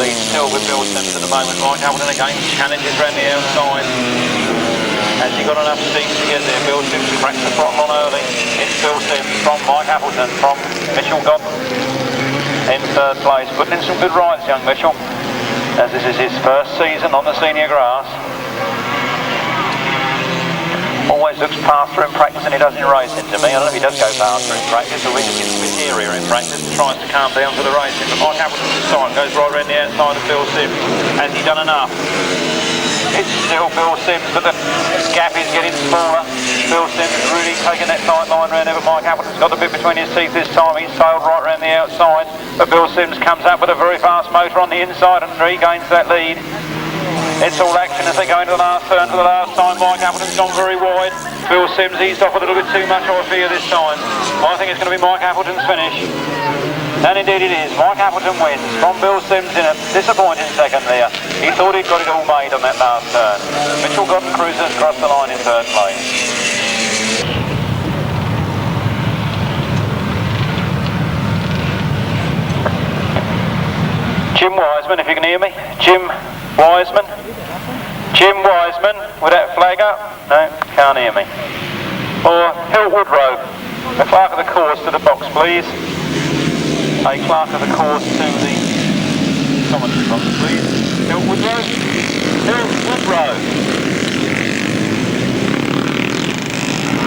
lead still with Bill Sims at the moment. Mike Appleton again challenges around the outside. Has he got enough steam to get there? Bill Sims cracks the throttle on early. It's Bill Sims from Mike Appleton from Mitchell Godden in third place. Putting in some good rides, young Mitchell, as this is his first season on the senior grass. Always looks faster in practice than he does in racing to me. I don't know if he does go faster in practice or he just gets a bit eerier in practice and tries to calm down for the racing. But Mike Appleton's time goes right around the outside of Bill Sims. Has he done enough? It's still Bill Sims, but the gap is getting smaller. Bill Sims really taking that tight line round there, but Mike Appleton's got the bit between his teeth this time. He's sailed right around the outside, but Bill Sims comes up with a very fast motor on the inside and regains that lead. It's all action as they go into the last turn for the last time. Mike Appleton's gone very wide. Bill Sims eased off a little bit too much, I fear, this time. I think it's going to be Mike Appleton's finish. And indeed it is. Mike Appleton wins from Bill Sims in a disappointing second there. He thought he'd got it all made on that last turn. Mitchell Godden cruises across the line in third place. Jim Wiseman, if you can hear me. Jim Wiseman. Jim Wiseman with that flag up. No, can't hear me. Or Hill Woodrow, the clerk of the course, to the box, please. A clerk of the course to the commentary box, please. Hill Woodrow. Hill Woodrow.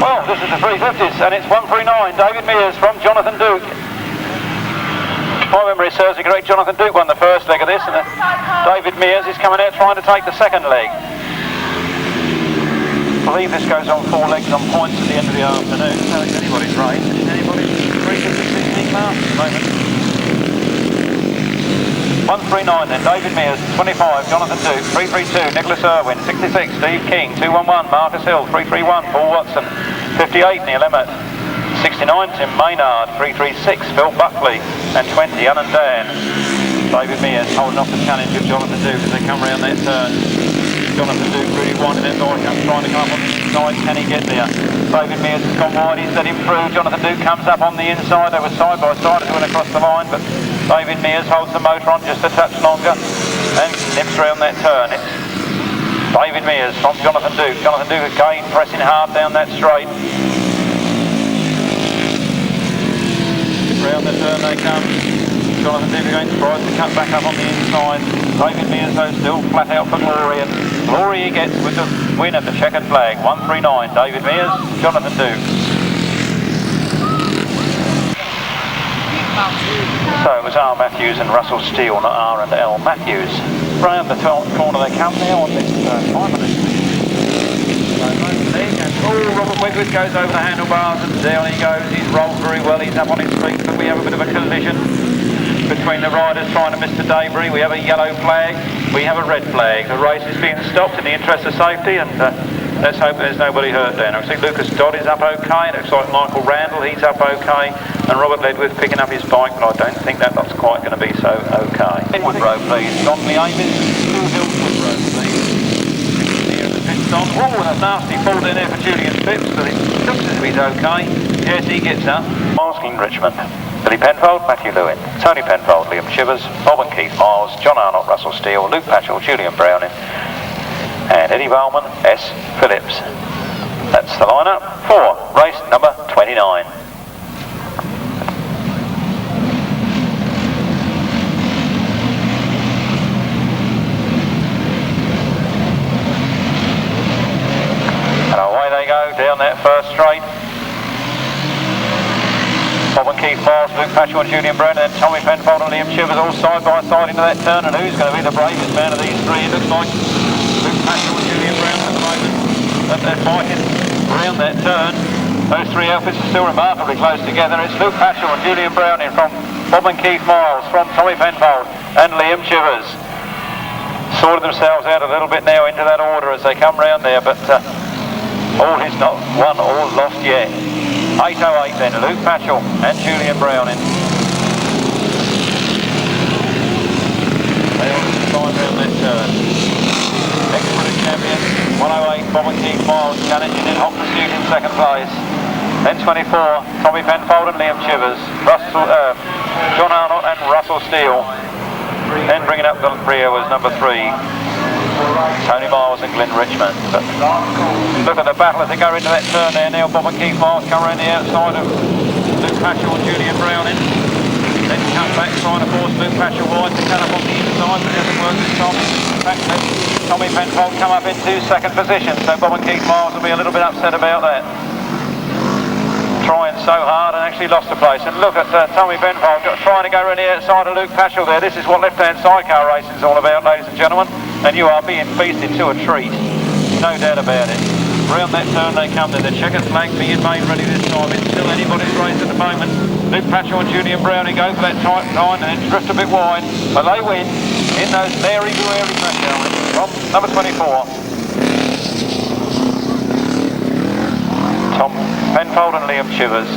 Well, this is the 350s and it's 139. David Mears from Jonathan Duke. My memory serves me correct, Jonathan Duke won the first leg of this, and David Mears is coming out trying to take the second leg. I believe this goes on 4 legs on points at the end of the afternoon, so it's anybody's race. It's anybody's 350-16 class at the moment. 139 then, David Mears, 25, Jonathan Duke, 332, Nicholas Irwin, 66, Steve King, 211, Marcus Hill, 331, Paul Watson, 58, Neil Emmett, 69, Tim Maynard, 336, Phil Buckley, and 20, Alan Dan. David Mears holding off the challenge of Jonathan Duke as they come round that turn. Jonathan Duke really winding it bike up, trying to come up on the inside. Can he get there? David Mears has gone wide, he's let him through. Jonathan Duke comes up on the inside. They were side by side as they went across the line, but David Mears holds the motor on just a touch longer and nips around that turn. It's David Mears from Jonathan Duke. Jonathan Duke again pressing hard down that straight. Round the turn they come. Jonathan Duke again tries to cut back up on the inside. David Mears though still flat out for glory, and glory he gets with the win at the checkered flag. 139, David Mears, Jonathan Duke. So it was R. Matthews and Russell Steele, not R and L. Matthews. Round the corner they come now on this 5 minutes. Oh, Robert Wigwood goes over the handlebars and down he goes. He's rolled very well, he's up on his feet, but we have a bit of a collision between the riders trying to miss the debris. We have a yellow flag, we have a red flag. The race is being stopped in the interest of safety, and let's hope there's nobody hurt down. I see Lucas Dodd is up okay, it looks like Michael Randall, he's up okay, and Robert Ledwith picking up his bike, but I don't think that lot's quite going to be so okay. Woodrow, please. Donnelly Amis, 2 Hill Woodrow, please. Oh, a nasty fall in there for Julian Phipps, but it looks as if he's okay. Yes, he gets up. Masking Richmond. Billy Penfold, Matthew Lewin, Tony Penfold, Liam Chivers, Bob and Keith Miles, John Arnott, Russell Steele, Luke Pachol, Julian Browning, and Eddie Bowman, S. Phillips. That's the lineup for race number 29. And away they go down that first straight. Bob and Keith Miles, Luke Pachol and Julian Brown, and then Tommy Penfold and Liam Chivers all side by side into that turn. And who's going to be the bravest man of these three? It looks like Luke Pachol and Julian Brown at the moment. But they're fighting around that turn. Those three outfits are still remarkably close together. It's Luke Pachol and Julian Brown in from Bob and Keith Miles, from Tommy Penfold and Liam Chivers. Sorted themselves out a little bit now into that order as they come round there, but all is not won or lost yet. 8:08 then, Luke Pachol and Julian Browning. They all time round that turn. Ex-British champion, 1:08, Bob and Keith Miles challenging in hot pursuit in second place. Then 24, Tommy Penfold and Liam Chivers. John Arnott and Russell Steele. Then bringing up the rear was number 3, Tony Miles and Glenn Richmond. But look at the battle as they go into that turn there. Now Bob and Keith Miles come around the outside of Luke Pachol and Julian Browning. Then come back trying to force Luke Pachol wide to cut up on the inside, but it hasn't worked this time. Back to Tommy Penfold come up into second position, so Bob and Keith Miles will be a little bit upset about that. Trying so hard and actually lost the place. And look at Tommy Penfold trying to go around the outside of Luke Pachol there. This is what left-hand sidecar racing is all about, ladies and gentlemen. And you are being feasted to a treat, no doubt about it. Round that turn they come there. The checkered flag being made ready this time. It's still anybody's race at the moment. Luke Pachol and Julian Browning go for that tight line and then drift a bit wide. But they win in those merry-go-round crash helmets from number 24. Tom Penfold and Liam Chivers,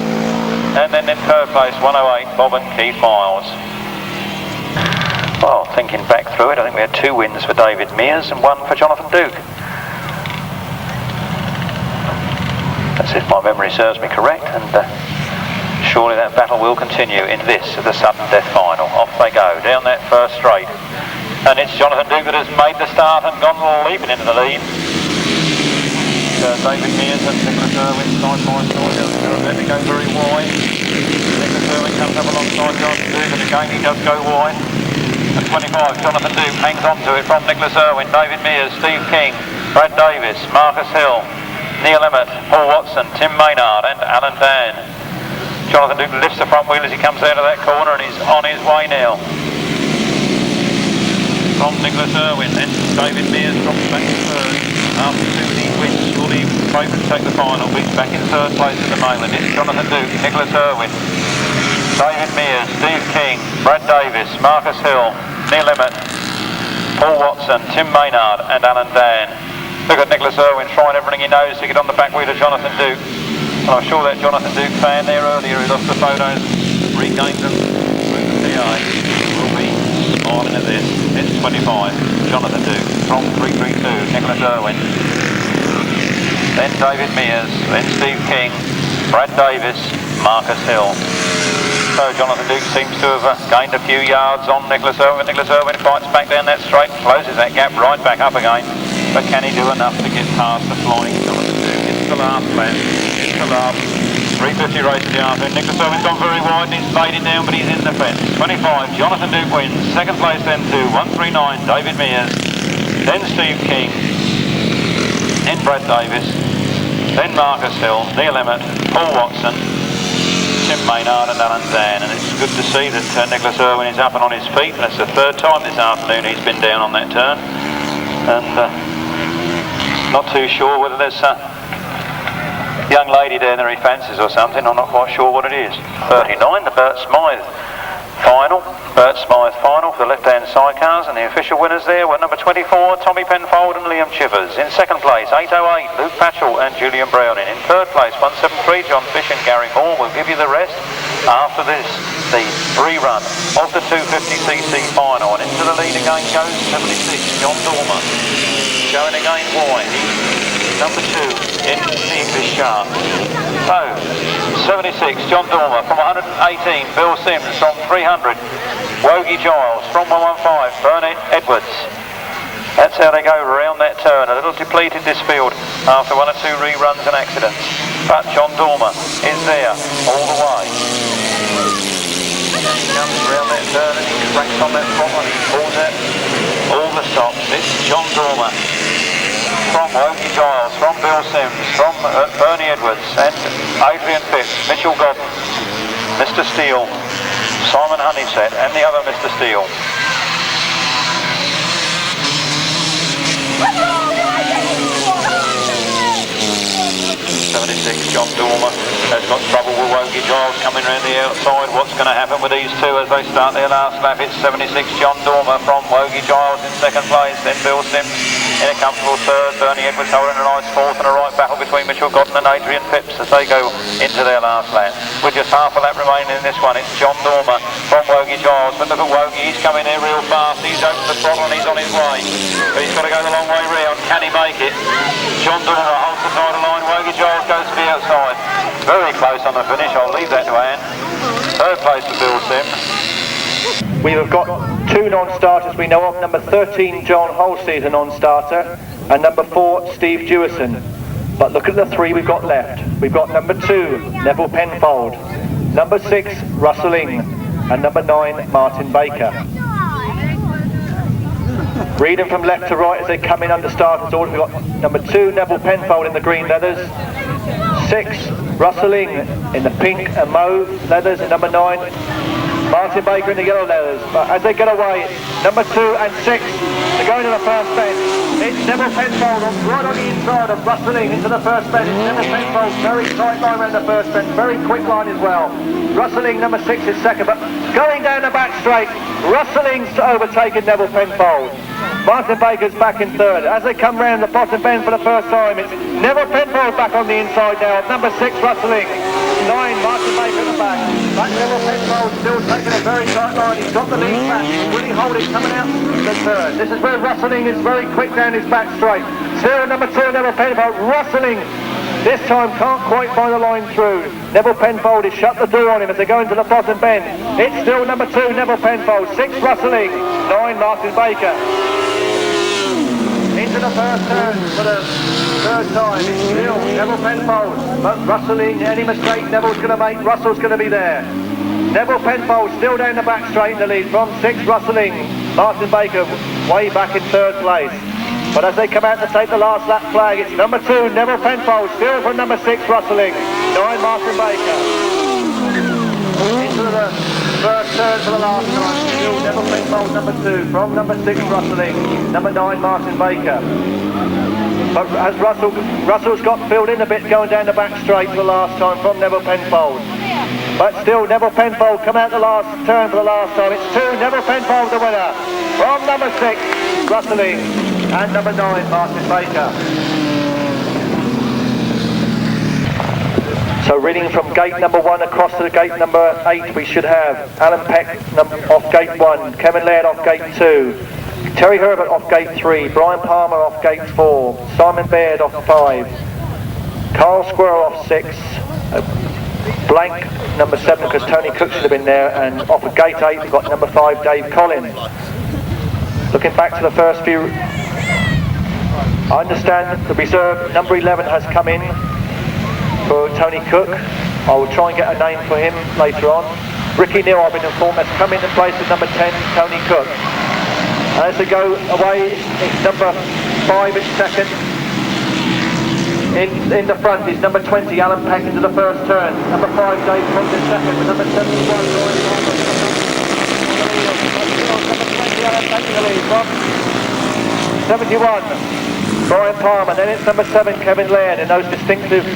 and then in third place 108 Bob and Keith Miles. Well, thinking back through it, I think we had 2 wins for David Mears and 1 for Jonathan Duke. That's if my memory serves me correct, and surely that battle will continue in this, the sudden death final. Off they go down that first straight, and it's Jonathan Duke that has made the start and gone leaping into the lead. David Mears and Nicholas Irwin side by side. They're about to go very wide. Nicholas Irwin comes up alongside Jonathan Duke, and again he does go wide. At 25, Jonathan Duke hangs on to it from Nicholas Irwin, David Mears, Steve King, Brad Davis, Marcus Hill, Neil Emmett, Paul Watson, Tim Maynard and Alan Dan. Jonathan Duke lifts the front wheel as he comes out of that corner, and he's on his way now. From Nicholas Irwin, then David Mears drops back to third. After 2 of these wins, surely favourite to take the final. He's back in third place at the moment. It's Jonathan Duke, Nicholas Irwin, David Mears, Steve King, Brad Davis, Marcus Hill, Neil Emmett, Paul Watson, Tim Maynard and Alan Dan. Look at Nicholas Irwin trying everything he knows to get on the back wheel of Jonathan Duke. And I'm sure that Jonathan Duke fan there earlier who lost the photos, regained them through the PA, will be smiling at this. It's 25, Jonathan Duke from 332, Nicholas Irwin. Then David Mears, then Steve King, Brad Davis, Marcus Hill. So Jonathan Duke seems to have gained a few yards on Nicholas Irwin. Nicholas Irwin fights back down that straight, closes that gap right back up again. But can he do enough to get past the flying Jonathan Duke? It's the last lap. It's the last. 350 race at the afternoon. Nicholas Irwin's gone very wide and he's laid it down, but he's in the fence. 25, Jonathan Duke wins. Second place then to 139, David Mears. Then Steve King. Then Brad Davis. Then Marcus Hill, Neil Emmett, Paul Watson, Tim Maynard and Alan Dan. And it's good to see that Nicholas Irwin is up and on his feet. That's the 3rd time this afternoon he's been down on that turn. And not too sure whether there's a young lady down there he fancies or something. I'm not quite sure what it is. 39, the Bert Smythe final. Bert Smythe final for the left-hand sidecars, and the official winners there were number 24, Tommy Penfold and Liam Chivers. In second place, 808, Luke Pachol and Julian Browning. In third place, 173, John Fish and Gary Hall. We'll give you the rest after this, the rerun of the 250cc final. And into the lead again goes 76, John Dormer. Showing again wide. Number 2 in the English chart. So, 76, John Dormer from 118, Bill Sims from 300, Wogie Giles from 115, Bernard Edwards. That's how they go around that turn. A little depleted this field after 1 or 2 reruns and accidents. But John Dormer is there all the way. He comes around that turn and he cranks on that front and he pulls out all the stops. It's John Dormer. From Wogie Giles, from Bill Sims, from Bernie Edwards and Adrian Phipps, Mitchell Godden, Mr Steele, Simon Honeysett and the other Mr Steele. 76, John Dormer has got trouble with Wogie Giles coming around the outside. What's going to happen with these two as they start their last lap? It's 76, John Dormer from Wogie Giles in second place, then Bill Sims in a comfortable third, Bernie Edwards holding a nice fourth, and a right battle between Mitchell Godden and Adrian Phipps as they go into their last lap. With just half a lap remaining in this one, it's John Dormer from Wogie Giles. But look at Wogie, he's coming there real fast, he's opened the throttle and he's on his way. But he's got to go the long way round. Can he make it? John Dormer holds the title line, Wogie Giles goes to the outside. Very close on the finish, I'll leave that to Anne. Third place to Bill Sims. We have got 2 non-starters we know of. Number 13, John Holsey is a non-starter, and number 4, Steve Jewison. But look at the 3 we've got left. We've got number 2, Nevill Penfold, number 6, Russell Ing, and number 9, Martin Baker. Reading from left to right as they come in under starters order, we've got number 2, Nevill Penfold in the green leathers, 6, Russell Ing in the pink and mauve leathers, and number 9, Martin Baker in the yellow leathers. But as they get away, number 2 and 6, they're going to the first bend. It's Nevill Penfold right on the inside of Russell Ing into the first bend. It's Nevill Penfold, very tight line around the first bend, very quick line as well. Russell Ing, number 6, is second, but going down the back straight, Russell Ing's overtaken Nevill Penfold. Martin Baker's back in third. As they come round the bottom bend for the first time, it's Nevill Penfold back on the inside now. Number 6, Russell Ing. 9, Martin Baker at the back. But Nevill Penfold still taking a very tight line. He's got the lead back. Will he hold it coming out the third? This is where Russell Ing is very quick down his back straight. Still number 2, Nevill Penfold. Russell Ing this time can't quite find the line through. Nevill Penfold has shut the door on him as they go into the bottom bend. It's still number 2, Nevill Penfold. 6, Russell Ing. 9, Martin Baker. Into the first turn for the third time. It's still Nevill Penfold. But Russell Ing, any mistake Neville's going to make, Russell's going to be there. Nevill Penfold still down the back straight in the lead from 6, Russell Ing. Martin Baker way back in third place. But as they come out to take the last lap flag, it's number 2, Nevill Penfold, still from number 6, Russell Ing. 9, Martin Baker. Into the first turn for the last time, still Nevill Penfold, number 2, from number 6, Russell Ing. Number 9, Martin Baker. But as Russell's got filled in a bit going down the back straight for the last time from Nevill Penfold. But still Nevill Penfold come out the last turn for the last time. It's 2, Nevill Penfold the winner. From number 6, Russell Ing. And number 9, Martin Baker. So reading from gate number 1 across to gate number 8, we should have Alan Peck off gate 1, Kevin Leide off gate 2, Terry Herbert off gate 3, Brian Palmer off gate 4, Simon Baird off 5, Carl Squirrel off 6, blank number 7 because Tony Cook should have been there, and off of gate 8 we've got number 5, Dave Collins. Looking back to the first few, I understand the reserve number 11 has come in for Tony Cook. I will try and get a name for him later on. Ricky Neal, I've been informed, has come in place with number 10, Tony Cook. And as they go away, it's number 5 in second. In the front is number 20, Alan Peck into the first turn. Number 5, Dave Collins in second, with number 71, Alan Peck in the lead from 71, Brian Palmer. Then it's number 7, Kevin Leide in those distinctive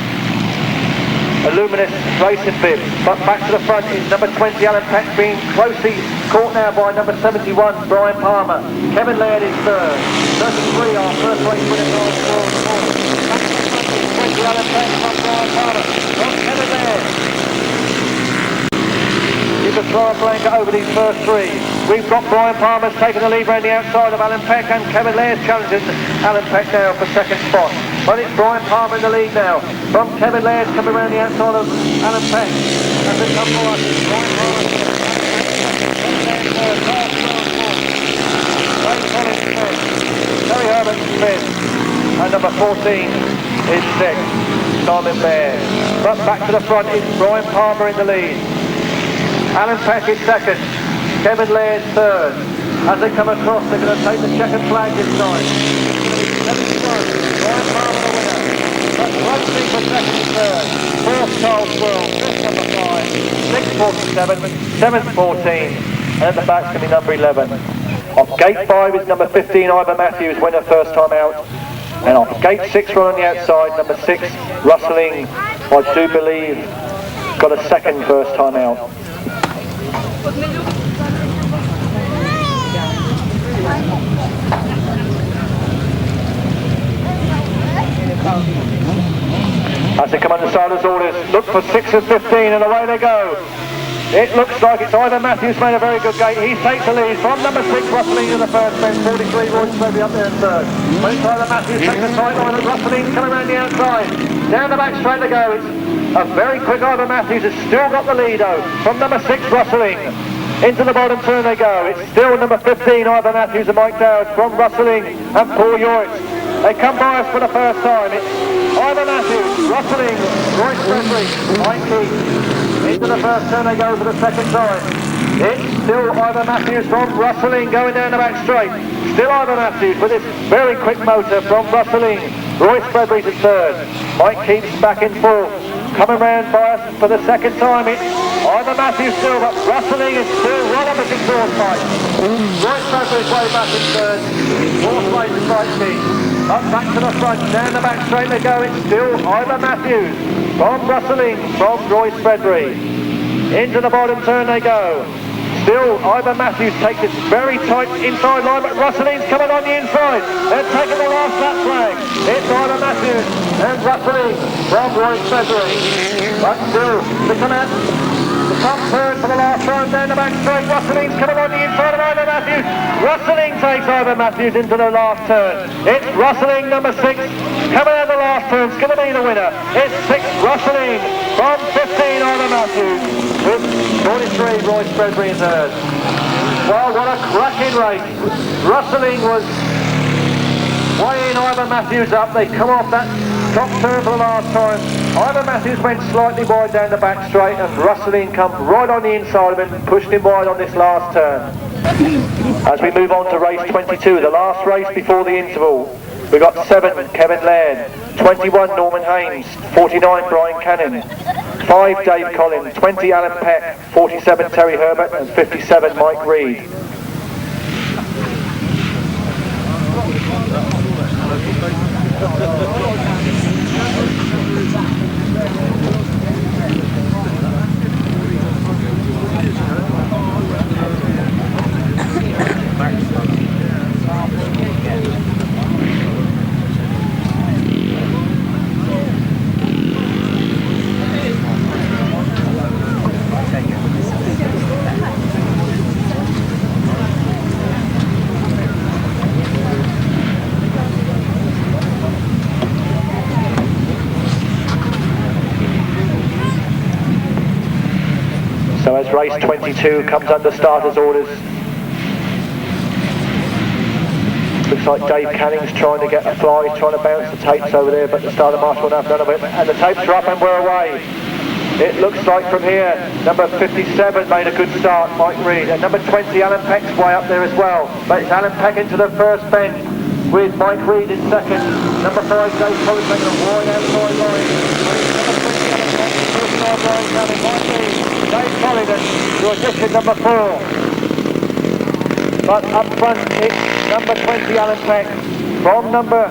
luminous racing bibs. But back to the front is number 20, Alan Peck, being closely caught now by number 71, Brian Palmer. Kevin Leide is third. 33, our first race winner, Back to the front is 20, Alan Peck from Brian Palmer. From Kevin Leide. You can try and blanket over these first 3. We've got Brian Palmer's taking the lead around the outside of Alan Peck, and Kevin Leide's challenging Alan Peck now for second spot. But it's Brian Palmer in the lead now. From Kevin Leide coming around the outside of Alan Peck. As they come forward, Brian Palmer. Terry Herbert fifth. And number 14 is 6th, Simon Baird. But back to the front is Brian Palmer in the lead. Alan Peck is second, Kevin Leide third. As they come across, they're going to take the checkered flag this time. Brian Palmer the winner. That's Russell for second and third. 4th, Charles World. 5th, number 5. 6th, 47. 7th, 14. And at the back's going to be number 11. Off gate 5 is number 15, Ivor Matthews, winner first time out. And off gate 6, run on the outside, number 6, Russell Ing, I do believe, got a second first time out. As they come under Siler's orders, look for 6 and 15, and away they go. It looks like it's Ivor Matthews made a very good gate. He takes the lead from number 6, Russell Ing in the first bend, 43, Royce Bobby up there in third. But it's Ivor Matthews taking the tight line, and Russell Ing coming around the outside. Down the back straight they go. It's a very quick Ivor Matthews has still got the lead though, from number 6, Russell Ing. Into the bottom turn they go. It's still number 15, Ivor Matthews and Mike Dowd from Russell Ing and Paul York. They come by us for the first time. It's Ivor Matthews, Russell Ing, Royce Frederick, Mike Keith. Into the first turn they go for the second time. It's still Ivor Matthews from Russell Ing going down the back straight. Still Ivor Matthews with this very quick motor from Russell Ing. Royce Frederick is third. Mike Keith's back in fourth. Coming round by us for the second time, it's Ivor Matthews still, but Russell Ing is still right up his exhaust pipe. Royce Frederick way back in third. Fourth place is Mike Keith. Up back to the front, down the back straight they go. It's still Ivor Matthews from Russell Ing, from Royce Frederick. Into the bottom turn they go. Still, Ivor Matthews takes this very tight inside line, but Russell Ing's coming on the inside. They're taking the last lap flag. It's Ivor Matthews and Russell Ing from Royce Frederick. But still, they come out the top turn for the last time down the back straight. Russell Ing's coming on the inside of Ivor Matthews. Russell Ing takes Ivor Matthews into the last turn. It's Russell Ing, number 6, coming out of the last turn. It's going to be the winner. It's 6, Russell Ing from 15, Ivor Matthews. With 43, Royce Frederick in third. Well, what a cracking race. Russell Ing was weighing Ivor Matthews up. They come off that top turn for the last time. Ivor Matthews went slightly wide down the back straight and Russell Ing come right on the inside of him and pushed him wide on this last turn. As we move on to race 22, the last race before the interval, we've got 7, Kevin Leide, 21, Norman Haynes, 49, Brian Cannon, 5, Dave Collins, 20, Alan Peck, 47, Terry Herbert, and 57, Mike Reid. So as race 22 comes under starters orders, looks like Dave Canning's trying to get a fly, he's trying to bounce the tapes over there, but the starter marshal won't have none of it, and the tapes are up and we're away. It looks like from here, number 57 made a good start, Mike Reid, and number 20, Alan Peck's way up there as well, but it's Alan Peck into the first bend with Mike Reid in second. Number 5, Dave Collins making a wide outside line. Dave Collins to addition number 4. But up front it's number 20 Alan Peck, from number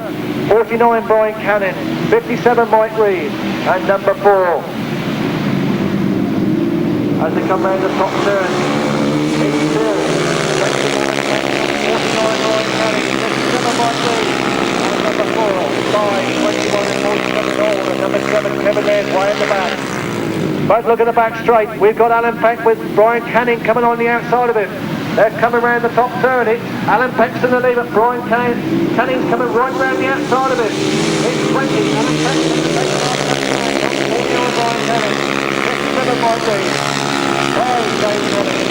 49 Brian Cannon, 57 Mike Reid, and number 4. As they come round the top turn, it's still 49 Brian Cannon, 57 Mike Reid, and number 4, 5, 21 and 47 all, and number 7 Kevin Leide way at the back. But look at the back straight, we've got Alan Peck with Brian Canning coming on the outside of him. They're coming round the top turn, it's Alan Peck's in the lead, but Brian Canning's coming right round the outside of him. It's 20, Alan Peck, 49 Brian Canning, 57 Mike Reid, 5 Dave Collins,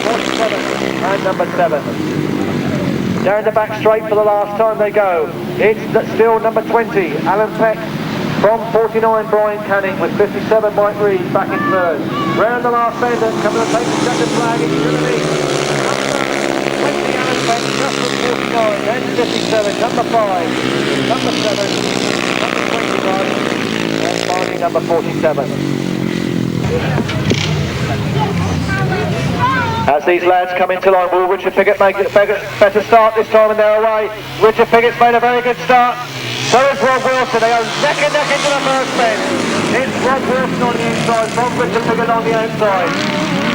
47 and number 7. Down the back straight for the last time they go. It's still number 20, Alan Peck, from 49 Brian Canning with 57 Mike Reid back in third. Round the last bend and coming to take the second flag, it's going to be number 20 Alan Peck, just with 49, then 57, number 5, number 7, number 25, and finally number 47. As these lads come into line, will Richard Piggott make it a better start this time and they're away. Richard Piggott's made a very good start. So is Rob Wilson. They go neck and neck into the first bend. It's Rob Wilson on the inside, from Richard Piggott on the outside.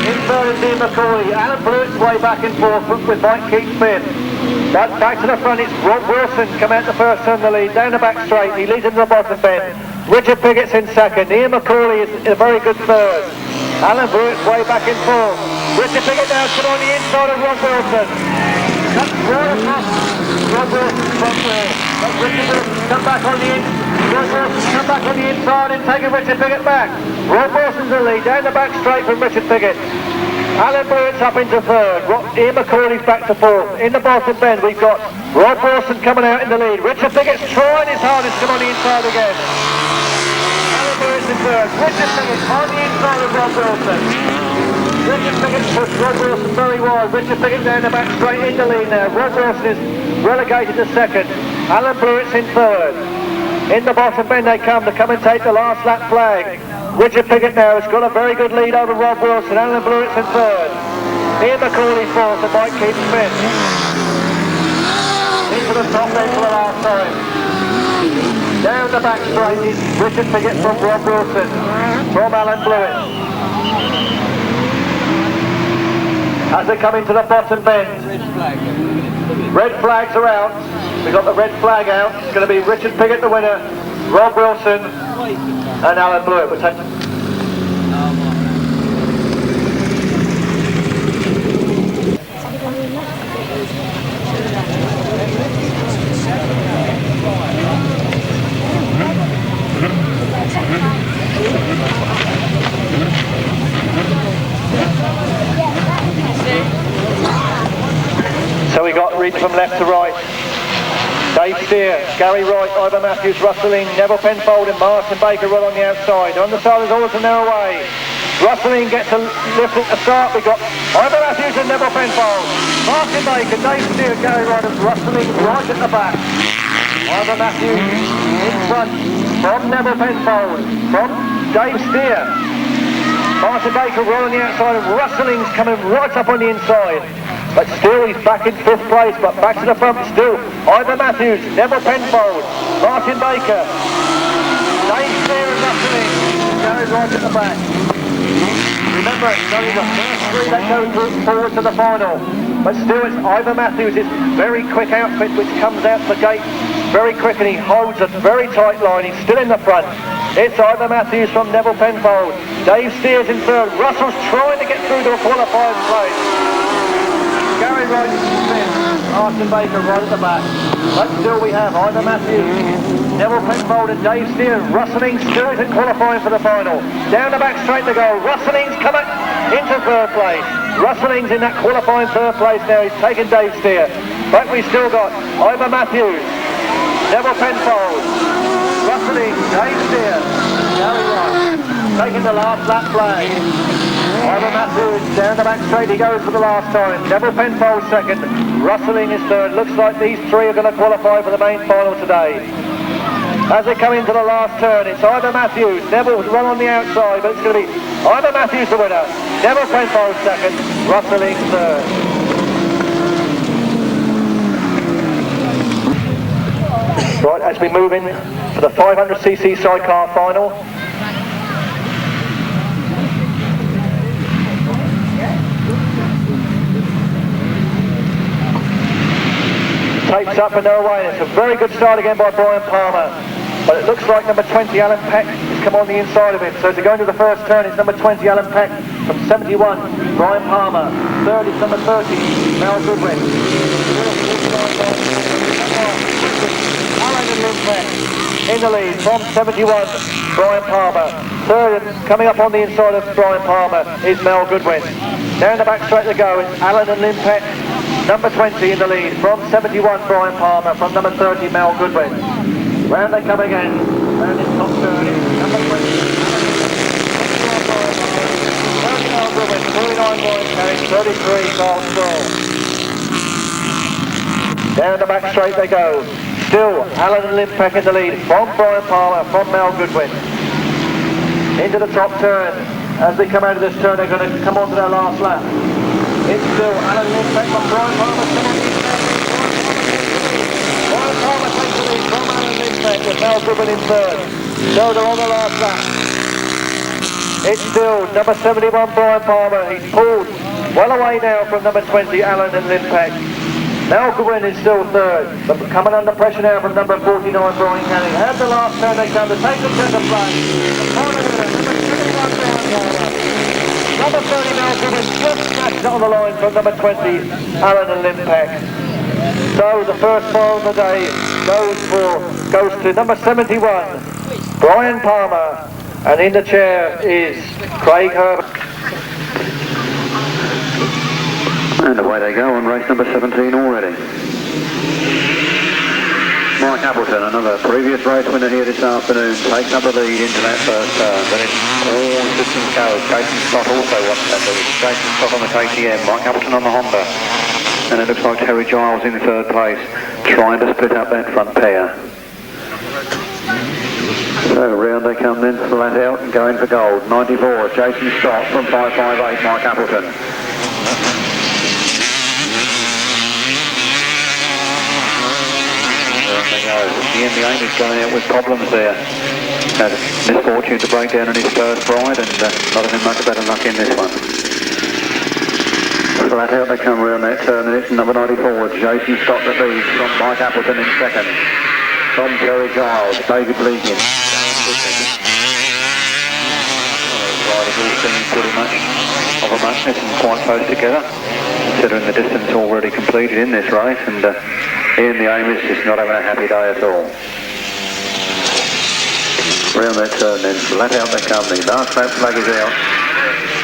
In third is Ian McCauley. Alan Blewett's way back and forth with Mike Keith fifth. But back to the front, it's Rob Wilson come out the first turn the lead, down the back straight. He leads into the bottom bend. Richard Piggott's in second. Ian McCauley is in a very good third. Alan Blewett's way back and forth. Richard Piggott now come on the inside of Rob Wilson. That's right across Rob Wilson's front wheel. But Richard Wilson come back on the Rob Wilson come back on the inside and taking Richard Piggott back. Rob Wilson's the lead, down the back straight from Richard Piggott. Alan Burrett's up into third. Ian McCauley's back to fourth. In the bottom bend, we've got Rob Wilson coming out in the lead. Richard Pickett's trying his hardest to come on the inside again. Alan Burrett's in third. Richard Pickett on the inside of Rob Wilson. Richard Pickett's pushed Rob Wilson very wide. Richard Pickett down the back straight in the lead now. Rob Wilson is relegated to second. Alan Burrett's in third. In the bottom bend they come to commentate the last lap flag. Richard Pickett now has got a very good lead over Rob Wilson. Alan Burrett's in third. Ian McCauley fourth and Mike Keaton fifth. Into the top end for the last time. Down the back straight is Richard Pickett from Rob Wilson. From Alan Blewett. As they come into the bottom bend. Red flags are out. We've got the red flag out. It's going to be Richard Pickett the winner, Rob Wilson and Alan Blewett. We'll take So we got read from left to right. Dave Steer, Gary Wright, Ivor Matthews, Russell Ing, Nevill Penfold and Martin Baker right on the outside. On the side is Alderson now away. Russell Ing gets a lift at the start. We've got Ivor Matthews and Nevill Penfold. Martin Baker, Dave Steer, Gary Wright and Russell Ing right at the back. Ivor Matthews in front from Nevill Penfold, from Dave Steer. Martin Baker right on the outside and Russell Ing's coming right up on the inside. But still he's back in fifth place, but back to the front still. Ivor Matthews, Nevill Penfold, Martin Baker, Dave Steer and Russell Ing. Gary right at the back. Remember, it's only the first three that go forward to the final. But still it's Ivor Matthews, his very quick outfit which comes out the gate very quick and he holds a very tight line. He's still in the front. It's Ivor Matthews from Nevill Penfold. Dave Steer's in third. Russell's trying to get through to a qualifying place. Gary Wright is fifth. Martin Baker right at the back. But still we have Ivor Matthews, Nevill Penfold and Dave Steer. Russell Ing still isn't qualifying for the final. Down the back straight to go. Russell Ing's coming into third place. Russell Ing's in that qualifying third place now. He's taken Dave Steer. But we still got Ivor Matthews, Nevill Penfold, Russell Ing, Dave Steer, Gary Wright taking the last lap flag. Ivor Matthews down the back straight, he goes for the last time. Nevill Penfold second, Russell Ing is third. Looks like these three are going to qualify for the main final today. As they come into the last turn, it's Ivor Matthews. Neville's run on the outside, but it's going to be Ivor Matthews the winner. Nevill Penfold second, Russell Ing third. Right, as we move in for the 500cc sidecar final. Tapes up and no away, and it's a very good start again by Brian Palmer. But it looks like number 20, Alan Peck, has come on the inside of him. So to go into the first turn, it's number 20, Alan Peck, from 71, Brian Palmer. Third is number 30, Mel Goodwin. Alan and Lynn Peck in the lead from 71, Brian Palmer. Third, coming up on the inside of Brian Palmer, is Mel Goodwin. Down the back straight to go, it's Alan and Lynn Peck. Number 20 in the lead, from 71, Brian Palmer, from number 30, Mel Goodwin. Round they come again, round this top turn, number 20, 30 Mel Goodwin, 49 Brian Perry, 33 Carl Sproul. Down the back straight they go. Still, Alan and Lynn Peck in the lead, from Brian Palmer, from Mel Goodwin. Into the top turn. As they come out of this turn, they're going to come on to their last lap. It's still Alan Lynn Peck from Brian Palmer. Brian Palmer takes the lead from Alan Lynn Peck with Mel Goodwin in third. So they're on the last lap. It's still number 71, Brian Palmer. He's pulled well away now from number 20, Alan and Lynn Peck. Mel Goodwin is still third, but coming under pressure now from number 49, Brian Canning. At the last turn they come to take the centre flag. Number 21, Brian Palmer. Number 30, Mel Goodwin just snatched on the line from number 20, Alan and Lynn Peck. So the first foul of the day goes to number 71, Brian Palmer, and in the chair is Craig Herbert. And away they go on race number 17 already. Mike Appleton, another previous race winner here this afternoon, takes up the lead into that first turn. Then it's all systems go. Jason Scott also wants that lead. Jason Scott on the KTM, Mike Appleton on the Honda. And it looks like Terry Giles in third place, trying to split up that front pair. So round they come then, flat out and going for gold. 94, Jason Scott from 558, Mike Appleton. The aim is going out with problems there. Had misfortune to break down in his first ride and not having much better luck in this one. Flat out they come around that turn and it's number 94, Jason Scott that leads from Mike Appleton in second. From Terry Giles, David Leide. Riders all seem pretty much of a muchness and quite close together, considering the distance already completed in this race, and Ian the aim is just not having a happy day at all. Round that turn then, flat out they come, the last lap flag is out.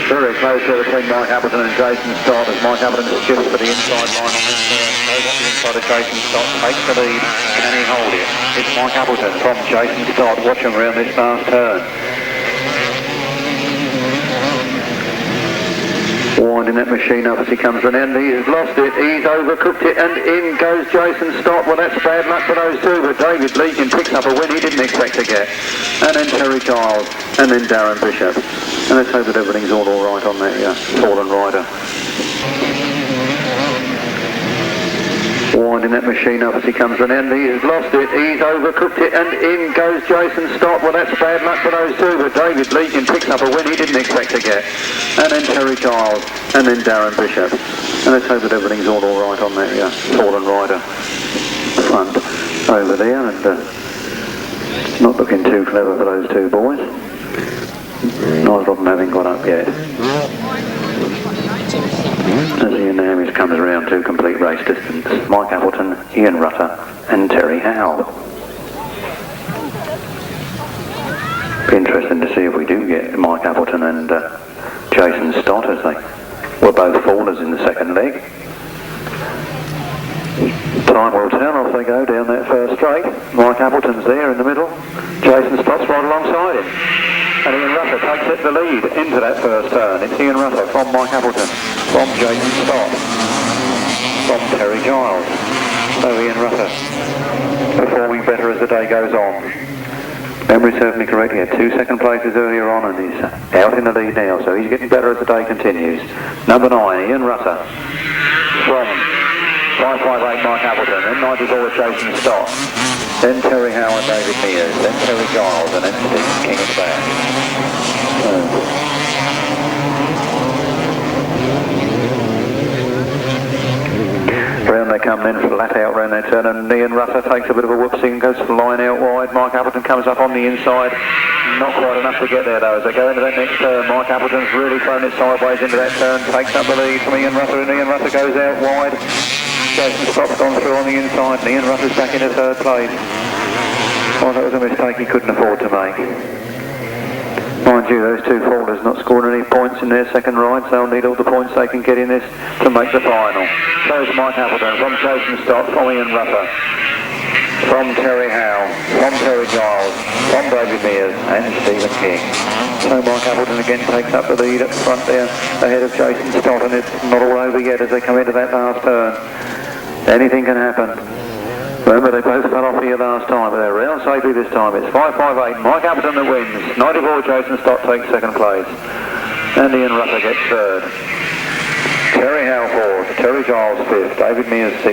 Very close there between Mike Appleton and Jason Scott as Mike Appleton shifts for the inside line on this turn. Goes up the inside of Jason Scott, takes the lead, can he hold it? It's Mike Appleton from Jason Scott, watch him round this last turn. Winding that machine up as he comes around, he's lost it, he's overcooked it, and in goes Jason Scott. Well, that's bad luck for those two, but David Leide picks up a win he didn't expect to get. And then Terry Giles, and then Darren Bishop. And let's hope that everything's all right on that fallen rider. Winding that machine up as he comes around, he's lost it, he's overcooked it, and in goes Jason Scott. Well, that's bad luck for those two, but David Leide picks up a win he didn't expect to get. And then Terry Giles, and then Darren Bishop. And let's hope that everything's all right on that fallen rider front over there, and not looking too clever for those two boys. Neither of them having got up yet. As Ian Namis comes around to complete race distance, Mike Appleton, Ian Rutter and Terry Howell. Be interesting to see if we do get Mike Appleton and Jason Stott, as they were both fallers in the second leg. Time will tell. Off they go down that first straight. Mike Appleton's there in the middle. Jason Stott's right alongside him. And Ian Rutter takes it the lead into that first turn. It's Ian Rutter from Mike Appleton, from Jason Stott, from Terry Giles. So Ian Rutter performing better as the day goes on. Memory serves me correctly, he had 2 second places earlier on and he's out in the lead now, so he's getting better as the day continues. Number 9, Ian Rutter from 558 Mike Appleton, then 94 Jason Stott. Then Terry Howell and David Mears, then Terry Giles, and then Stephen King at the back. Round they come then, flat out round that turn, and Ian Rutter takes a bit of a whoopsie and goes flying out wide. Mike Appleton comes up on the inside. Not quite enough to get there though. As they go into that next turn, Mike Appleton's really thrown it sideways into that turn, takes up the lead from Ian Rutter, and Ian Rutter goes out wide. Jason Scott's gone through on the inside, and Ian Rutter's back into third place. Well, that was a mistake he couldn't afford to make. Mind you, those two fallers not scoring any points in their second ride, so they'll need all the points they can get in this to make the final. So it's Mike Appleton from Jason Stott, from Ian Rutter, from Terry Howell, from Terry Giles, from David Mears and Stephen King. So Mike Appleton again takes up the lead at the front there, ahead of Jason Stott, and it's not all over yet as they come into that last turn. Anything can happen. Remember, they both fell off here last time, but they're round safely this time. It's 558, Mike Appleton that wins. 94, Jason Stott takes second place. And Ian Rutter gets third. Terry Howell fourth, Terry Giles fifth, David Mears sixth,